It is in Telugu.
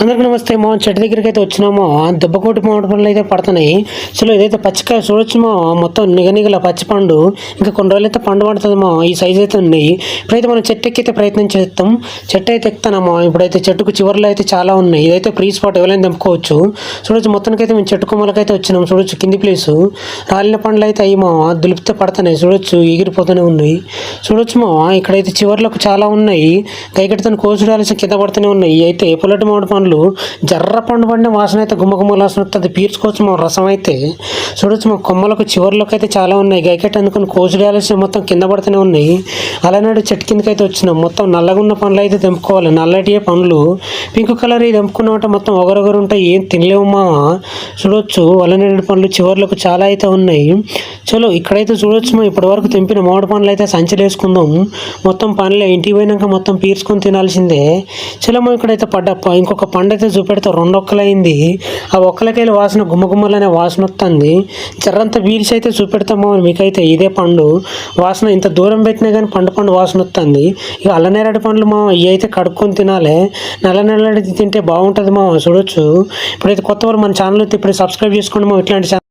అందరికీ నమస్తే. మా చెట్టు దగ్గరికి అయితే వచ్చినామో దెబ్బకోటి మామిడి పండ్లు అయితే పడుతున్నాయి. సో ఇదైతే పచ్చికాయ చూడొచ్చుమో, మొత్తం నిగనిగల పచ్చి పండు. ఇంకా కొన్ని రోజులు అయితే పండు పడుతుందేమో, ఈ సైజ్ అయితే ఉన్నాయి. ఇప్పుడైతే మనం చెట్టు ఎక్కితే ప్రయత్నం చేస్తాం. చెట్టు అయితే ఎక్కుతామో. ఇప్పుడైతే చెట్టుకు చివర్లో అయితే చాలా ఉన్నాయి. ఇదైతే ఫ్రీ స్పాట్, ఎవరైనా తెంపుకోవచ్చు. చూడొచ్చు మొత్తానికైతే మేము చెట్టు కొమ్మలకైతే వచ్చినాం. చూడొచ్చు కింది ప్లేసు రాలిన పండ్లు అయితే అయ్యి దులిపితే పడుతున్నాయి. చూడొచ్చు ఎగిరిపోతూనే ఉన్నాయి. చూడొచ్చు ఇక్కడైతే చివర్లకు చాలా ఉన్నాయి. కైకటితో కోసుడాల్సి కింద పడుతూనే ఉన్నాయి. అయితే పుల్లటి మామిడి పండ్లు జర్ర పండు పడిన వాసన అయితే గుమ్మగుమ్మ వాసన వస్తుంది. పీల్చుకోవచ్చు మా రసం అయితే. చూడొచ్చు మా కొమ్మలకు చివర్లోకి అయితే చాలా ఉన్నాయి. గైకెట్ అందుకొని కోసుడాల్సి మొత్తం కింద పడుతూనే ఉన్నాయి. అలానే చెట్టు కిందకి అయితే వచ్చినాం. మొత్తం నల్లగా ఉన్న పండ్లు అయితే తెంపుకోవాలి. నల్లటి పండ్లు పింక్ కలర్ ఇది తెంపుకున్నామంటే మొత్తం ఒగరొగరు ఉంటాయి, ఏం తినలేమా. చూడొచ్చు వలనేడు పండ్లు చివర్లకు చాలా అయితే ఉన్నాయి. చలో ఇక్కడైతే చూడొచ్చు మా ఇప్పటి వరకు తెంపిన మామిడి పండ్లు అయితే సంచలు వేసుకుందాం. మొత్తం పండ్లే ఇంటికి పోయినాక మొత్తం పీల్చుకొని తినాల్సిందే. చలో మా ఇక్కడైతే ఇంకొక పండు అయితే చూపెడితే 2 ఒక్కలైంది. ఆ ఒక్కలకెళ్ళి వాసన గుమ్మగుమ్మలనే వాసన వస్తుంది. జర్రంతా పీల్చి అయితే చూపెడతామో మీకైతే ఇదే పండు వాసన. ఇంత దూరం పెట్టినా కానీ పండు వాసన వస్తుంది. ఇక అల్లనేరడి పండ్లు మా ఇవి అయితే కడుక్కొని తినాలి. నల్లటి తింటే బాగుంటుంది మా. చూడొచ్చు ఇప్పుడైతే కొత్త వారు మన ఛానల్ అయితే ఇప్పుడు సబ్స్క్రైబ్ చేసుకోండి మా. ఇట్లాంటి